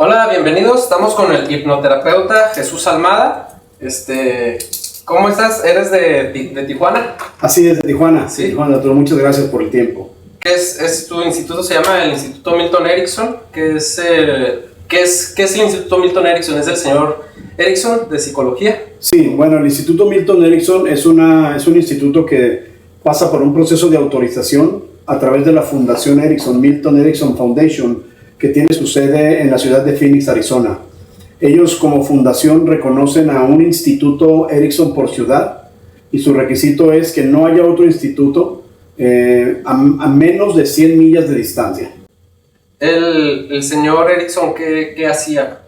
Hola, bienvenidos. Estamos con el hipnoterapeuta Jesús Almada. ¿Cómo estás? ¿Eres de Tijuana? Así es, de Tijuana. Sí. Tijuana, doctor. Muchas gracias por el tiempo. ¿Qué es tu instituto? Se llama el Instituto Milton Erickson. ¿Qué es el Instituto Milton Erickson? ¿Es del señor Erickson de psicología? Sí, bueno, el Instituto Milton Erickson es un instituto que pasa por un proceso de autorización a través de la Fundación Erickson, Milton Erickson Foundation, que tiene su sede en la ciudad de Phoenix, Arizona. Ellos como fundación reconocen a un instituto Erickson por ciudad y su requisito es que no haya otro instituto a menos de 100 millas de distancia. El señor Erickson, ¿qué hacía?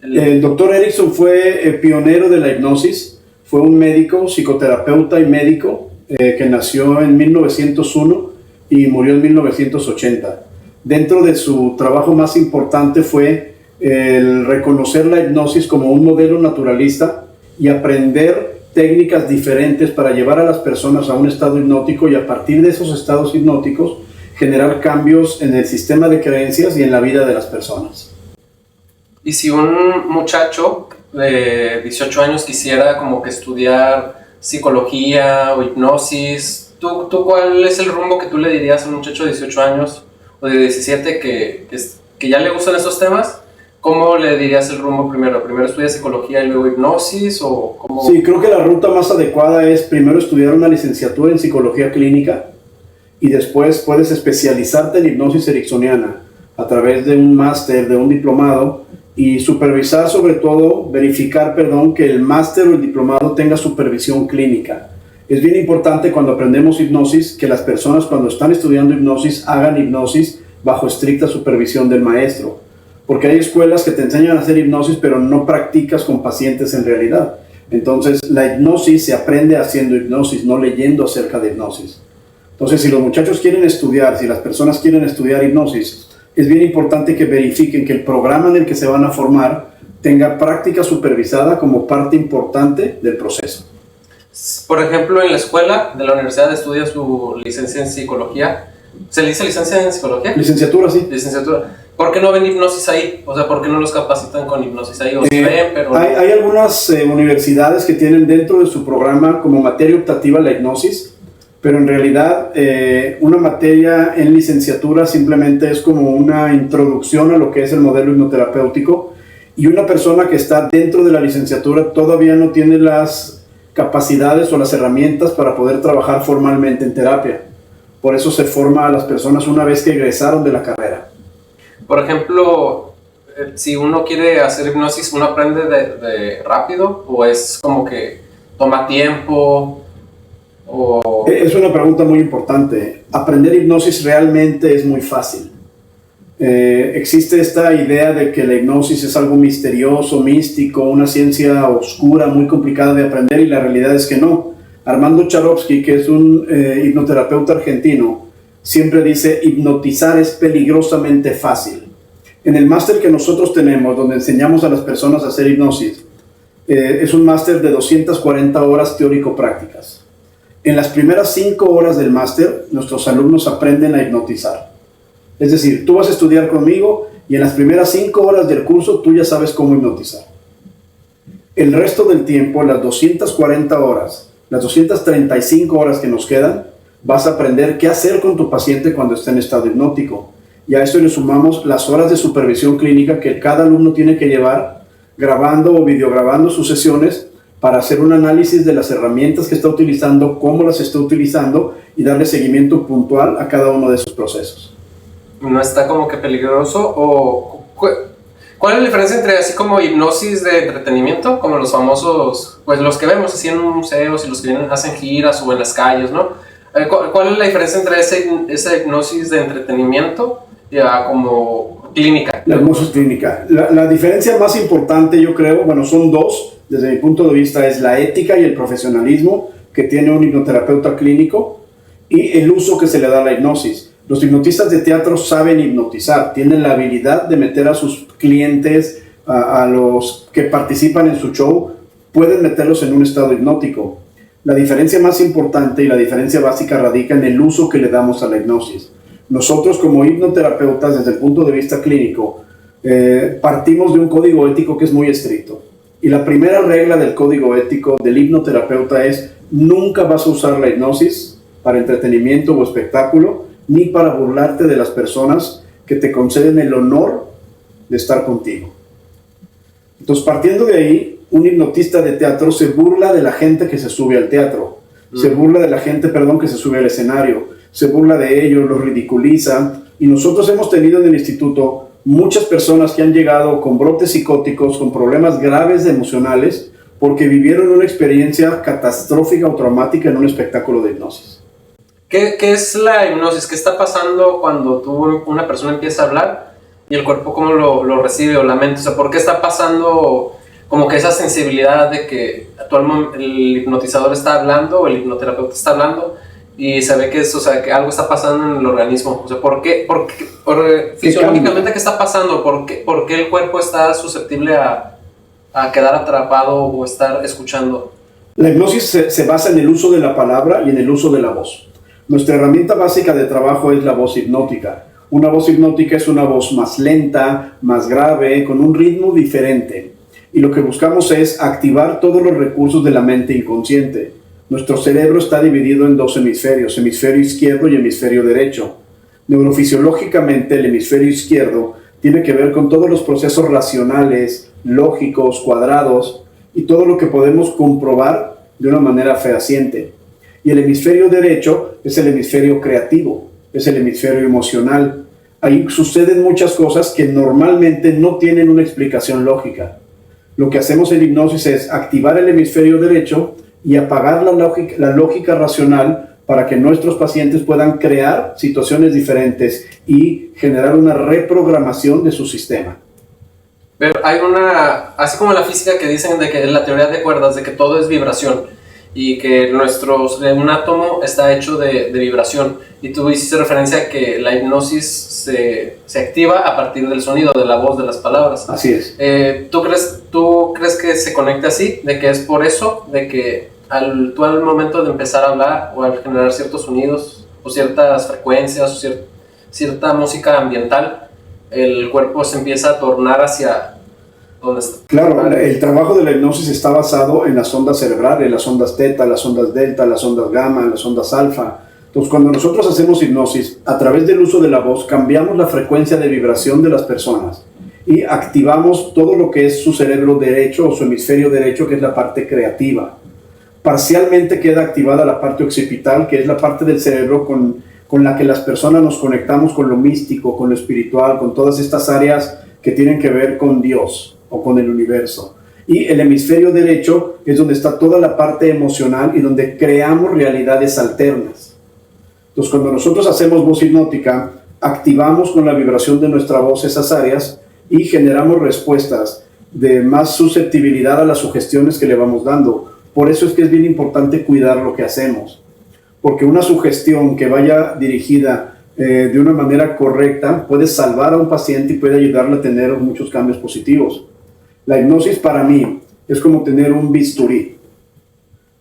El doctor Erickson fue pionero de la hipnosis, fue un médico, psicoterapeuta y médico que nació en 1901 y murió en 1980. Dentro de su trabajo más importante fue el reconocer la hipnosis como un modelo naturalista y aprender técnicas diferentes para llevar a las personas a un estado hipnótico y a partir de esos estados hipnóticos generar cambios en el sistema de creencias y en la vida de las personas. Y si un muchacho de 18 años quisiera como que estudiar psicología o hipnosis, ¿tú cuál es el rumbo que tú le dirías a un muchacho de 18 años o de 17 que ya le gustan esos temas? ¿Cómo le dirías el rumbo primero? ¿Primero estudia psicología y luego hipnosis? ¿O cómo? Sí, creo que la ruta más adecuada es primero estudiar una licenciatura en psicología clínica y después puedes especializarte en hipnosis ericksoniana a través de un máster, de un diplomado y supervisar, sobre todo, verificar, que el máster o el diplomado tenga supervisión clínica. Es bien importante cuando aprendemos hipnosis que las personas cuando están estudiando hipnosis hagan hipnosis bajo estricta supervisión del maestro. Porque hay escuelas que te enseñan a hacer hipnosis pero no practicas con pacientes en realidad. Entonces la hipnosis se aprende haciendo hipnosis, no leyendo acerca de hipnosis. Entonces si los muchachos quieren estudiar, si las personas quieren estudiar hipnosis, es bien importante que verifiquen que el programa en el que se van a formar tenga práctica supervisada como parte importante del proceso. Por ejemplo, en la escuela de la universidad estudia su licencia en psicología. ¿Se le dice licencia en psicología? Licenciatura, sí. Licenciatura. ¿Por qué no ven hipnosis ahí? O sea, ¿por qué no los capacitan con hipnosis ahí? O se ven, pero... Hay algunas universidades que tienen dentro de su programa como materia optativa la hipnosis, pero en realidad una materia en licenciatura simplemente es como una introducción a lo que es el modelo hipnoterapéutico y una persona que está dentro de la licenciatura todavía no tiene las capacidades o las herramientas para poder trabajar formalmente en terapia. Por eso se forma a las personas una vez que egresaron de la carrera. Por ejemplo, si uno quiere hacer hipnosis, ¿uno aprende de rápido o es como que toma tiempo? Es una pregunta muy importante. Aprender hipnosis realmente es muy fácil. Existe esta idea de que la hipnosis es algo misterioso, místico, una ciencia oscura, muy complicada de aprender y la realidad es que no. Armando Charovsky, que es un hipnoterapeuta argentino, siempre dice hipnotizar es peligrosamente fácil. En el máster que nosotros tenemos, donde enseñamos a las personas a hacer hipnosis, es un máster de 240 horas teórico-prácticas. En las primeras 5 horas del máster, nuestros alumnos aprenden a hipnotizar. Es decir, tú vas a estudiar conmigo y en las primeras 5 horas del curso tú ya sabes cómo hipnotizar. El resto del tiempo, las 240 horas, las 235 horas que nos quedan, vas a aprender qué hacer con tu paciente cuando esté en estado hipnótico. Y a esto le sumamos las horas de supervisión clínica que cada alumno tiene que llevar grabando o videograbando sus sesiones para hacer un análisis de las herramientas que está utilizando, cómo las está utilizando y darle seguimiento puntual a cada uno de sus procesos. ¿No está como que peligroso? ¿O cuál es la diferencia entre así como hipnosis de entretenimiento, como los famosos, pues los que vemos así en museos y los que vienen, hacen giras o en las calles, ¿no? ¿Cuál es la diferencia entre esa hipnosis de entretenimiento y como clínica? La hipnosis clínica. La diferencia más importante, yo creo, son dos, desde mi punto de vista, es la ética y el profesionalismo que tiene un hipnoterapeuta clínico y el uso que se le da a la hipnosis. Los hipnotistas de teatro saben hipnotizar, tienen la habilidad de meter a sus clientes, a los que participan en su show, pueden meterlos en un estado hipnótico. La diferencia más importante y la diferencia básica radica en el uso que le damos a la hipnosis. Nosotros como hipnoterapeutas, desde el punto de vista clínico, partimos de un código ético que es muy estricto. Y la primera regla del código ético del hipnoterapeuta es: nunca vas a usar la hipnosis para entretenimiento o espectáculo, ni para burlarte de las personas que te conceden el honor de estar contigo. Entonces, partiendo de ahí, un hipnotista de teatro se burla de la gente que se sube al teatro, se burla de la gente, que se sube al escenario, se burla de ellos, los ridiculiza. Y nosotros hemos tenido en el instituto muchas personas que han llegado con brotes psicóticos, con problemas graves emocionales, porque vivieron una experiencia catastrófica o traumática en un espectáculo de hipnosis. ¿Qué es la hipnosis? ¿Qué está pasando cuando una persona empieza a hablar y el cuerpo cómo lo recibe o la mente? O sea, ¿por qué está pasando como que esa sensibilidad de que el hipnotizador está hablando o el hipnoterapeuta está hablando y se ve que que algo está pasando en el organismo? O sea, ¿por qué fisiológicamente qué está pasando? ¿Por qué el cuerpo está susceptible a quedar atrapado o estar escuchando? La hipnosis se basa en el uso de la palabra y en el uso de la voz. Nuestra herramienta básica de trabajo es la voz hipnótica. Una voz hipnótica es una voz más lenta, más grave, con un ritmo diferente. Y lo que buscamos es activar todos los recursos de la mente inconsciente. Nuestro cerebro está dividido en dos hemisferios, hemisferio izquierdo y hemisferio derecho. Neurofisiológicamente, el hemisferio izquierdo tiene que ver con todos los procesos racionales, lógicos, cuadrados, y todo lo que podemos comprobar de una manera fehaciente. Y el hemisferio derecho es el hemisferio creativo, es el hemisferio emocional. Ahí suceden muchas cosas que normalmente no tienen una explicación lógica. Lo que hacemos en hipnosis es activar el hemisferio derecho y apagar la lógica racional para que nuestros pacientes puedan crear situaciones diferentes y generar una reprogramación de su sistema. Pero hay así como la física que dicen de que la teoría de cuerdas, de que todo es vibración y que un átomo está hecho de vibración, y tú hiciste referencia a que la hipnosis se activa a partir del sonido, de la voz, de las palabras. Así es. ¿Tú crees que se conecta así? ¿De que es por eso? ¿De que tú al momento de empezar a hablar o al generar ciertos sonidos o ciertas frecuencias o cierta música ambiental, el cuerpo se empieza a tornar hacia donde está? Claro, el trabajo de la hipnosis está basado en las ondas cerebrales, las ondas teta, las ondas delta, las ondas gamma, las ondas alfa. Entonces, cuando nosotros hacemos hipnosis, a través del uso de la voz, cambiamos la frecuencia de vibración de las personas y activamos todo lo que es su cerebro derecho o su hemisferio derecho, que es la parte creativa. Parcialmente queda activada la parte occipital, que es la parte del cerebro con la que las personas nos conectamos con lo místico, con lo espiritual, con todas estas áreas que tienen que ver con Dios o con el universo. Y el hemisferio derecho es donde está toda la parte emocional y donde creamos realidades alternas. Entonces, cuando nosotros hacemos voz hipnótica, activamos con la vibración de nuestra voz esas áreas y generamos respuestas de más susceptibilidad a las sugestiones que le vamos dando. Por eso es que es bien importante cuidar lo que hacemos, porque una sugestión que vaya dirigida de una manera correcta puede salvar a un paciente y puede ayudarle a tener muchos cambios positivos. La hipnosis para mí es como tener un bisturí.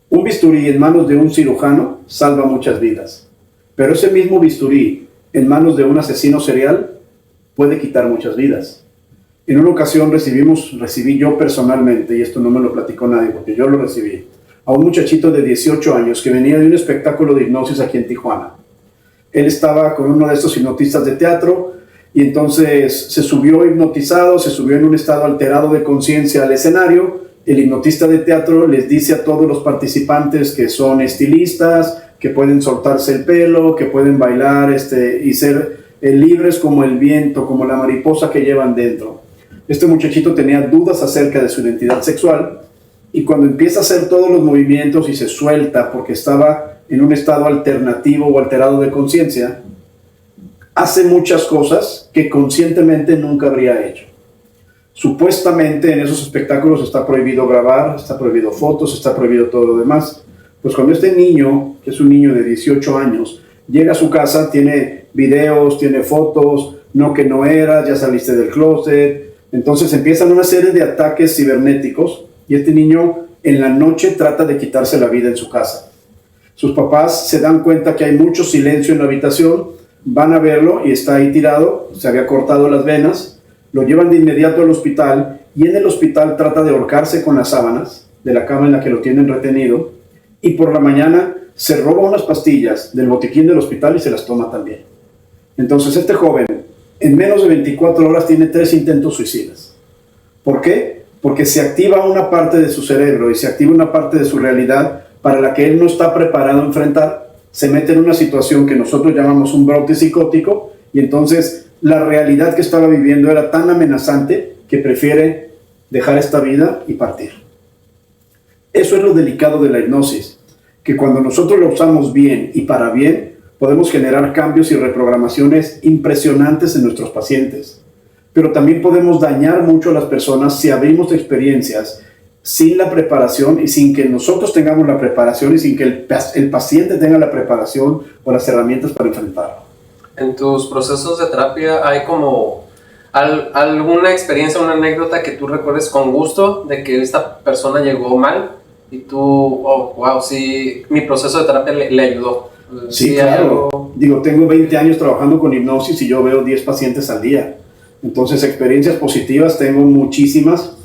Un bisturí en manos de un cirujano salva muchas vidas, pero ese mismo bisturí en manos de un asesino serial puede quitar muchas vidas. En una ocasión recibí yo personalmente, y esto no me lo platicó nadie porque yo lo recibí, a un muchachito de 18 años que venía de un espectáculo de hipnosis aquí en Tijuana. Él estaba con uno de estos hipnotistas de teatro y entonces se subió hipnotizado, se subió en un estado alterado de conciencia al escenario. El hipnotista de teatro les dice a todos los participantes que son estilistas, que pueden soltarse el pelo, que pueden bailar y ser libres como el viento, como la mariposa que llevan dentro. Este muchachito tenía dudas acerca de su identidad sexual y cuando empieza a hacer todos los movimientos y se suelta porque estaba en un estado alternativo o alterado de conciencia, hace muchas cosas que conscientemente nunca habría hecho. Supuestamente en esos espectáculos está prohibido grabar, está prohibido fotos, está prohibido todo lo demás. Pues cuando este niño, que es un niño de 18 años, llega a su casa, tiene videos, tiene fotos, no que no eras, ya saliste del closet. Entonces empiezan una serie de ataques cibernéticos y este niño en la noche trata de quitarse la vida en su casa. Sus papás se dan cuenta que hay mucho silencio en la habitación, van a verlo y está ahí tirado, se había cortado las venas, lo llevan de inmediato al hospital y en el hospital trata de ahorcarse con las sábanas de la cama en la que lo tienen retenido y por la mañana se roba unas pastillas del botiquín del hospital y se las toma también. Entonces este joven en menos de 24 horas tiene 3 intentos suicidas. ¿Por qué? Porque se activa una parte de su cerebro y se activa una parte de su realidad para la que él no está preparado a enfrentar. Se mete en una situación que nosotros llamamos un brote psicótico y entonces la realidad que estaba viviendo era tan amenazante que prefiere dejar esta vida y partir. Eso es lo delicado de la hipnosis, que cuando nosotros lo usamos bien y para bien, podemos generar cambios y reprogramaciones impresionantes en nuestros pacientes. Pero también podemos dañar mucho a las personas si abrimos experiencias sin la preparación y sin que nosotros tengamos la preparación y sin que el paciente tenga la preparación o las herramientas para enfrentarlo. En tus procesos de terapia hay como alguna experiencia, una anécdota que tú recuerdes con gusto de que esta persona llegó mal y tú, oh, wow, sí, mi proceso de terapia le ayudó. Sí, claro. Digo, tengo 20 años trabajando con hipnosis y yo veo 10 pacientes al día. Entonces, experiencias positivas tengo muchísimas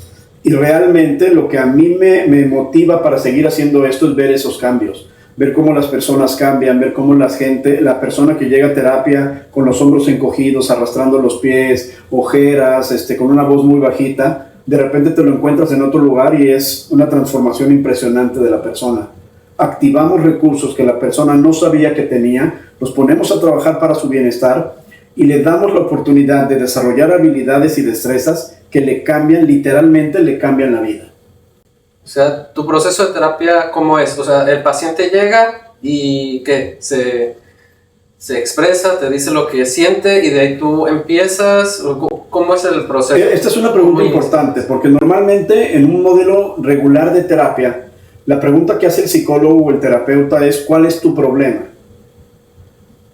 y realmente lo que a mí me motiva para seguir haciendo esto es ver esos cambios, ver cómo las personas cambian, ver cómo la persona que llega a terapia con los hombros encogidos, arrastrando los pies, ojeras, con una voz muy bajita, de repente te lo encuentras en otro lugar y es una transformación impresionante de la persona. Activamos recursos que la persona no sabía que tenía, los ponemos a trabajar para su bienestar y le damos la oportunidad de desarrollar habilidades y destrezas que le cambian, literalmente le cambian la vida. O sea, tu proceso de terapia, ¿cómo es? O sea, el paciente llega y ¿qué? Se expresa, te dice lo que siente y de ahí tú empiezas. ¿Cómo es el proceso? Esta es una pregunta importante porque normalmente en un modelo regular de terapia, la pregunta que hace el psicólogo o el terapeuta es ¿cuál es tu problema?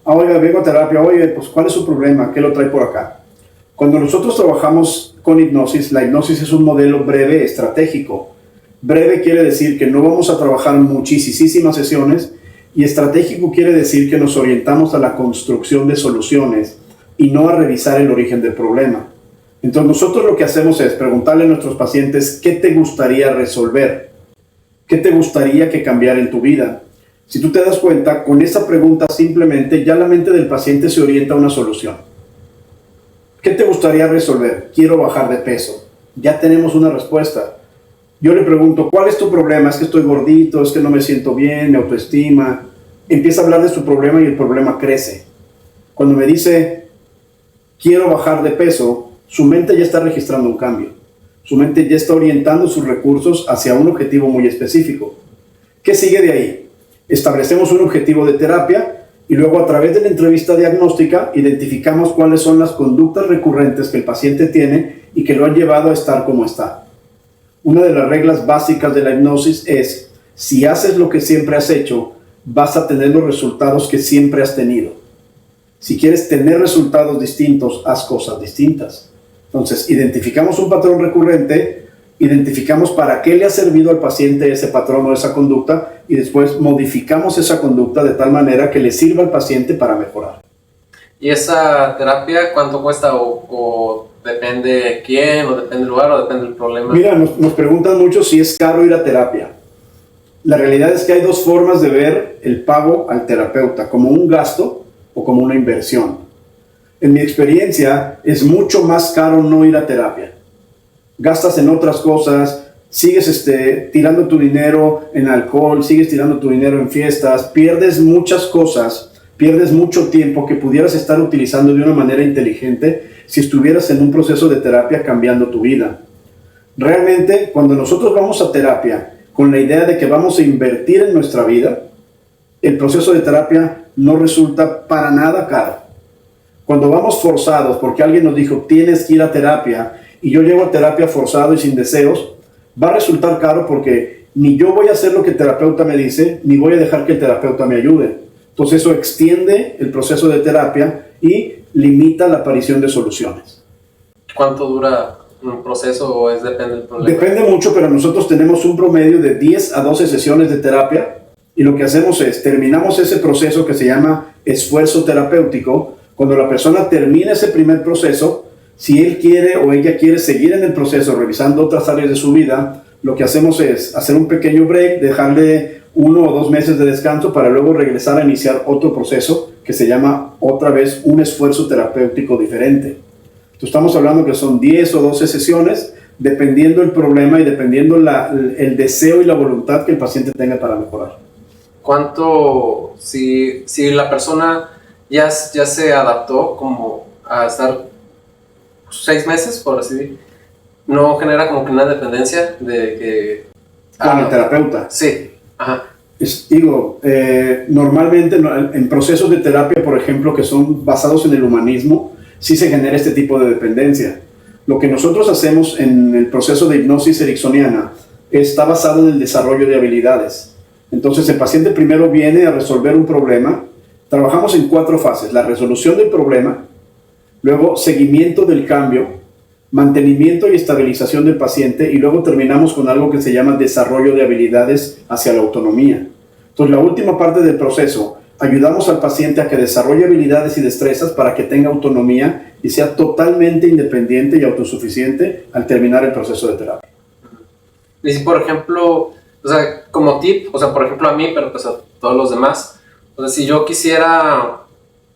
Oiga, vengo a terapia, oye, pues ¿cuál es su problema? ¿Qué lo trae por acá? Cuando nosotros trabajamos con hipnosis, la hipnosis es un modelo breve, estratégico. Breve quiere decir que no vamos a trabajar muchísimas sesiones y estratégico quiere decir que nos orientamos a la construcción de soluciones y no a revisar el origen del problema. Entonces nosotros lo que hacemos es preguntarle a nuestros pacientes ¿qué te gustaría resolver? ¿Qué te gustaría que cambiara en tu vida? Si tú te das cuenta, con esa pregunta simplemente ya la mente del paciente se orienta a una solución. ¿Qué te gustaría resolver? Quiero bajar de peso. Ya tenemos una respuesta. Yo le pregunto, ¿cuál es tu problema? Es que estoy gordito, es que no me siento bien, mi autoestima. Empieza a hablar de su problema y el problema crece. Cuando me dice, quiero bajar de peso, su mente ya está registrando un cambio. Su mente ya está orientando sus recursos hacia un objetivo muy específico. ¿Qué sigue de ahí? Establecemos un objetivo de terapia y luego a través de la entrevista diagnóstica identificamos cuáles son las conductas recurrentes que el paciente tiene y que lo han llevado a estar como está. Una de las reglas básicas de la hipnosis es, si haces lo que siempre has hecho, vas a tener los resultados que siempre has tenido. Si quieres tener resultados distintos, haz cosas distintas. Entonces, identificamos un patrón recurrente, identificamos para qué le ha servido al paciente ese patrón o esa conducta y después modificamos esa conducta de tal manera que le sirva al paciente para mejorar. ¿Y esa terapia cuánto cuesta o depende de quién o depende del lugar o depende del problema? Mira, nos preguntan mucho si es caro ir a terapia. La realidad es que hay dos formas de ver el pago al terapeuta, como un gasto o como una inversión. En mi experiencia es mucho más caro no ir a terapia. Gastas en otras cosas, sigues tirando tu dinero en alcohol, sigues tirando tu dinero en fiestas, pierdes muchas cosas, pierdes mucho tiempo que pudieras estar utilizando de una manera inteligente si estuvieras en un proceso de terapia cambiando tu vida. Realmente, cuando nosotros vamos a terapia con la idea de que vamos a invertir en nuestra vida, el proceso de terapia no resulta para nada caro. Cuando vamos forzados porque alguien nos dijo tienes que ir a terapia y yo llego a terapia forzado y sin deseos, va a resultar caro porque ni yo voy a hacer lo que el terapeuta me dice, ni voy a dejar que el terapeuta me ayude. Entonces eso extiende el proceso de terapia y limita la aparición de soluciones. ¿Cuánto dura un proceso o depende del problema? Depende mucho, pero nosotros tenemos un promedio de 10 a 12 sesiones de terapia y lo que hacemos es, terminamos ese proceso que se llama esfuerzo terapéutico. Cuando la persona termina ese primer proceso, Si él quiere o ella quiere seguir en el proceso revisando otras áreas de su vida, lo que hacemos es hacer un pequeño break, dejarle 1 o 2 meses de descanso para luego regresar a iniciar otro proceso que se llama otra vez un esfuerzo terapéutico diferente. Entonces estamos hablando que son 10 o 12 sesiones dependiendo el problema y dependiendo el deseo y la voluntad que el paciente tenga para mejorar. ¿Cuánto, si la persona ya se adaptó como a estar 6 meses, por así decirlo, no genera como que una dependencia de que... Con el terapeuta? Sí, ajá. Normalmente en procesos de terapia, por ejemplo, que son basados en el humanismo, sí se genera este tipo de dependencia. Lo que nosotros hacemos en el proceso de hipnosis ericksoniana está basado en el desarrollo de habilidades. Entonces el paciente primero viene a resolver un problema. Trabajamos en 4 fases: la resolución del problema, luego seguimiento del cambio, mantenimiento y estabilización del paciente, y luego terminamos con algo que se llama desarrollo de habilidades hacia la autonomía. Entonces la última parte del proceso, ayudamos al paciente a que desarrolle habilidades y destrezas para que tenga autonomía y sea totalmente independiente y autosuficiente al terminar el proceso de terapia. Y si, por ejemplo, o sea, como tip, o sea, por ejemplo a mí, pero pues a todos los demás, o sea, si yo quisiera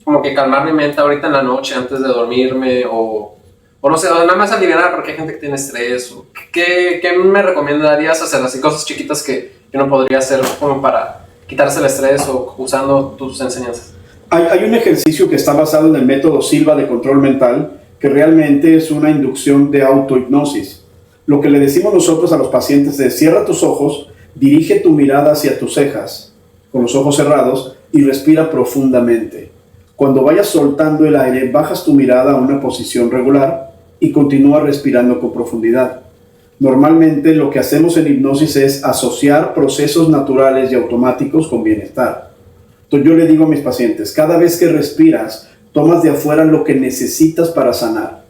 como que calmar mi mente ahorita en la noche antes de dormirme, o no sé, nada más aliviar porque hay gente que tiene estrés, o ¿qué me recomendarías hacer? Así cosas chiquitas que uno podría hacer como para quitarse el estrés o usando tus enseñanzas. Hay un ejercicio que está basado en el método Silva de control mental, que realmente es una inducción de autohipnosis. Lo que le decimos nosotros a los pacientes es: cierra tus ojos, dirige tu mirada hacia tus cejas, con los ojos cerrados, y respira profundamente. Cuando vayas soltando el aire, bajas tu mirada a una posición regular y continúa respirando con profundidad. Normalmente lo que hacemos en hipnosis es asociar procesos naturales y automáticos con bienestar. Entonces yo le digo a mis pacientes: cada vez que respiras, tomas de afuera lo que necesitas para sanar,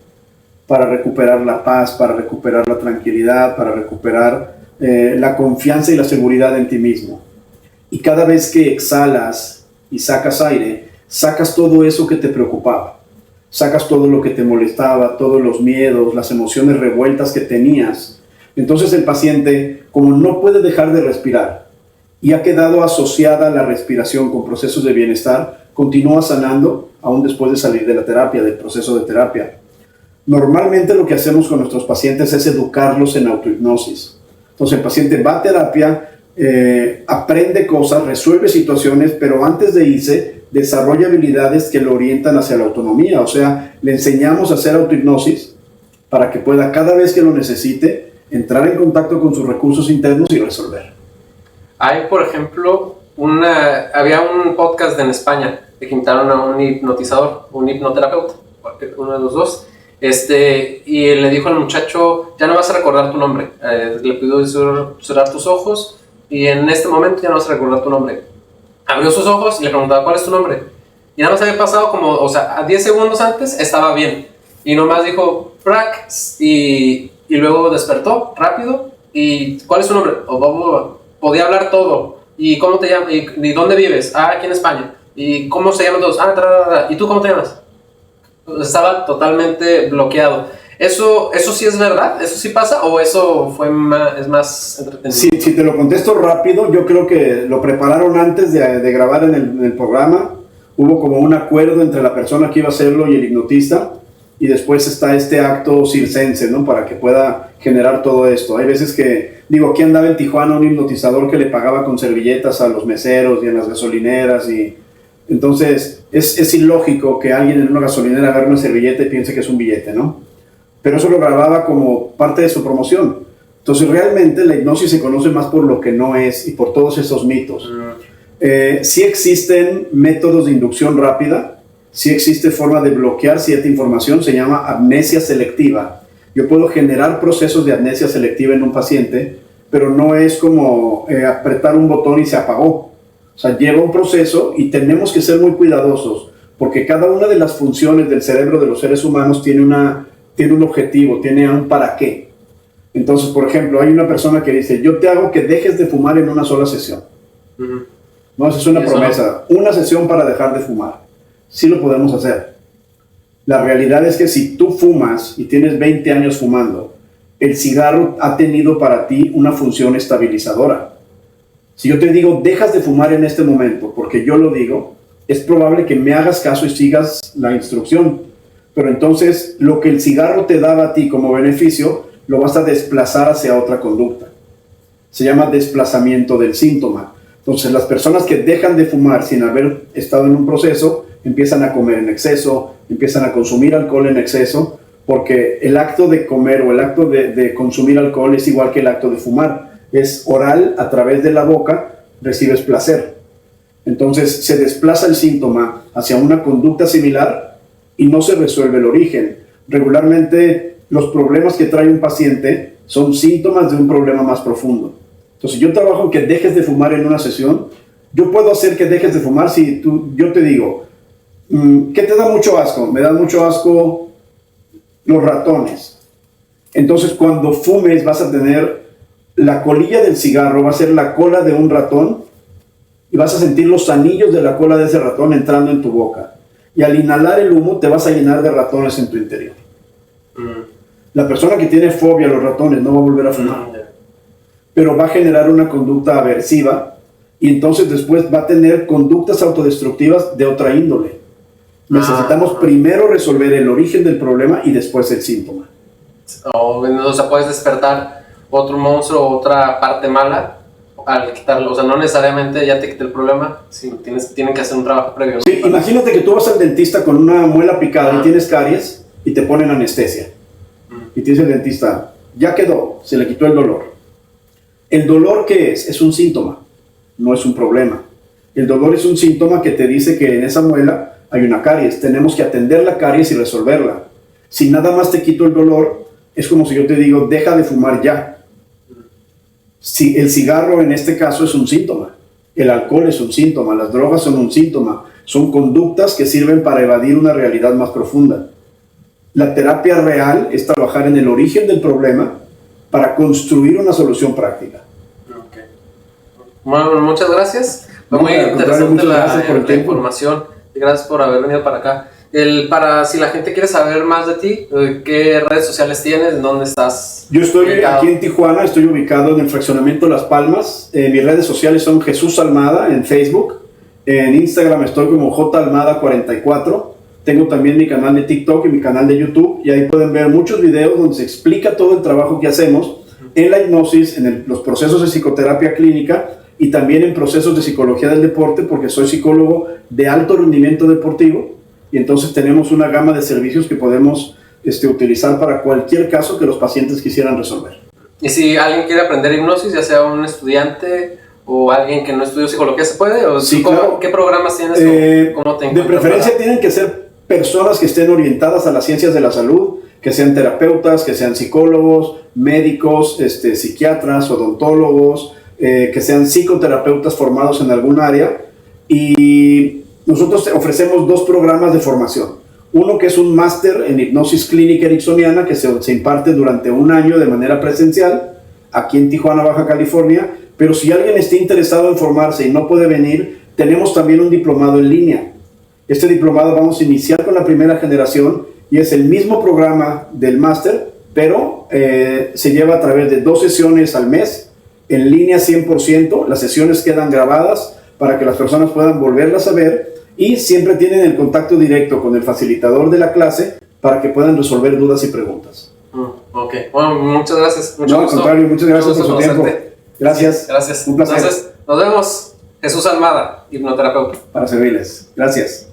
para recuperar la paz, para recuperar la tranquilidad, para recuperar la confianza y la seguridad en ti mismo. Y cada vez que exhalas y sacas aire, sacas todo eso que te preocupaba, sacas todo lo que te molestaba, todos los miedos, las emociones revueltas que tenías. Entonces el paciente, como no puede dejar de respirar y ha quedado asociada la respiración con procesos de bienestar, continúa sanando aún después de salir de la terapia, del proceso de terapia. Normalmente lo que hacemos con nuestros pacientes es educarlos en autohipnosis. Entonces el paciente va a terapia, aprende cosas, resuelve situaciones, pero antes de irse desarrolla habilidades que lo orientan hacia la autonomía. O sea, le enseñamos a hacer autohipnosis para que pueda, cada vez que lo necesite, entrar en contacto con sus recursos internos y resolver. Hay, por ejemplo, había un podcast en España que invitaron a un hipnotizador, un hipnoterapeuta, uno de los dos, y le dijo al muchacho: ya no vas a recordar tu nombre. Le pidió cerrar tus ojos y en este momento ya no vas a recordar tu nombre. Abrió sus ojos y le preguntaba: ¿cuál es tu nombre? Y nada más había pasado como, o sea, a 10 segundos antes estaba bien. Y nomás dijo Brack, y luego despertó rápido. ¿Y cuál es tu nombre? Podía hablar todo. ¿Y cómo te llamas? ¿Y dónde vives? Aquí en España. ¿Y cómo se llaman todos? ¿Y tú cómo te llamas? Estaba totalmente bloqueado. ¿Eso sí es verdad? ¿Eso sí pasa? ¿O eso es más entretenido? Sí, si te lo contesto rápido, yo creo que lo prepararon antes de grabar en el programa. Hubo como un acuerdo entre la persona que iba a hacerlo y el hipnotista, y después está este acto circense, ¿no? Para que pueda generar todo esto. Hay veces que, aquí andaba en Tijuana un hipnotizador que le pagaba con servilletas a los meseros y en las gasolineras, y entonces es ilógico que alguien en una gasolinera agarre una servilleta y piense que es un billete, ¿no? Pero eso lo grababa como parte de su promoción. Entonces realmente la hipnosis se conoce más por lo que no es y por todos esos mitos. Sí existen métodos de inducción rápida, sí existe forma de bloquear cierta información, se llama amnesia selectiva. Yo puedo generar procesos de amnesia selectiva en un paciente, pero no es como apretar un botón y se apagó. O sea, lleva un proceso y tenemos que ser muy cuidadosos, porque cada una de las funciones del cerebro de los seres humanos tiene un objetivo, tiene un para qué. Entonces, por ejemplo, hay una persona que dice: yo te hago que dejes de fumar en una sola sesión. No, esa es una promesa. Una sesión para dejar de fumar. Sí lo podemos hacer. La realidad es que si tú fumas y tienes 20 años fumando, el cigarro ha tenido para ti una función estabilizadora. Si yo te digo, dejas de fumar en este momento, porque yo lo digo, es probable que me hagas caso y sigas la instrucción. Pero entonces, lo que el cigarro te daba a ti como beneficio, lo vas a desplazar hacia otra conducta. Se llama desplazamiento del síntoma. Entonces, las personas que dejan de fumar sin haber estado en un proceso, empiezan a comer en exceso, empiezan a consumir alcohol en exceso, porque el acto de comer o el acto de consumir alcohol es igual que el acto de fumar. Es oral, a través de la boca, recibes placer. Entonces se desplaza el síntoma hacia una conducta similar y no se resuelve el origen. Regularmente los problemas que trae un paciente son síntomas de un problema más profundo. Entonces yo trabajo en que dejes de fumar en una sesión. Yo puedo hacer que dejes de fumar si yo te digo, ¿qué te da mucho asco? Me dan mucho asco los ratones. Entonces cuando fumes vas a tener la colilla del cigarro, va a ser la cola de un ratón y vas a sentir los anillos de la cola de ese ratón entrando en tu boca. Y al inhalar el humo te vas a llenar de ratones en tu interior. La persona que tiene fobia a los ratones no va a volver a fumar, pero va a generar una conducta aversiva y entonces después va a tener conductas autodestructivas de otra índole. Necesitamos primero resolver el origen del problema y después el síntoma. O sea, puedes despertar otro monstruo, otra parte mala al quitarlo. O sea, no necesariamente ya te quita el problema, sino tienen que hacer un trabajo previo, ¿no? Sí, imagínate que tú vas al dentista con una muela picada y tienes caries y te ponen anestesia. Y te dice el dentista, ya quedó, se le quitó el dolor. ¿El dolor qué es? Es un síntoma, no es un problema. El dolor es un síntoma que te dice que en esa muela hay una caries. Tenemos que atender la caries y resolverla. Si nada más te quito el dolor, es como si yo te digo, deja de fumar ya. Si el cigarro en este caso es un síntoma, el alcohol es un síntoma, las drogas son un síntoma, son conductas que sirven para evadir una realidad más profunda. La terapia real es trabajar en el origen del problema para construir una solución práctica. Okay. Bueno, muchas gracias. Fue muy interesante la información. Gracias por haber venido para acá. Si la gente quiere saber más de ti, ¿qué redes sociales tienes? ¿Dónde estás? Yo estoy ubicado aquí en Tijuana, estoy ubicado en el fraccionamiento Las Palmas. Mis redes sociales son Jesús Almada en Facebook. En Instagram estoy comojalmada44. Tengo también mi canal de TikTok y mi canal de YouTube. Y ahí pueden ver muchos videos donde se explica todo el trabajo que hacemos en la hipnosis, en los procesos de psicoterapia clínica y también en procesos de psicología del deporte, porque soy psicólogo de alto rendimiento deportivo. Y entonces tenemos una gama de servicios que podemos utilizar para cualquier caso que los pacientes quisieran resolver. Y si alguien quiere aprender hipnosis, ya sea un estudiante o alguien que no estudió psicología, ¿se puede? ¿O sí, claro. ¿Qué programas tienes? ¿Cómo te de preferencia tienen que ser personas que estén orientadas a las ciencias de la salud, que sean terapeutas, que sean psicólogos, médicos, psiquiatras, odontólogos, que sean psicoterapeutas formados en algún área. Y nosotros ofrecemos 2 programas de formación. Uno que es un máster en hipnosis clínica ericksoniana que se imparte durante 1 año de manera presencial aquí en Tijuana, Baja California. Pero si alguien está interesado en formarse y no puede venir, tenemos también un diplomado en línea. Este diplomado vamos a iniciar con la primera generación y es el mismo programa del máster, pero se lleva a través de 2 sesiones al mes, en línea 100%. Las sesiones quedan grabadas para que las personas puedan volverlas a ver y siempre tienen el contacto directo con el facilitador de la clase para que puedan resolver dudas y preguntas. Ok, bueno, muchas gracias. Al contrario, muchas gracias por su tiempo. Gracias. Sí, gracias. Un placer. Entonces, nos vemos. Jesús Almada, hipnoterapeuta. Para servirles. Gracias.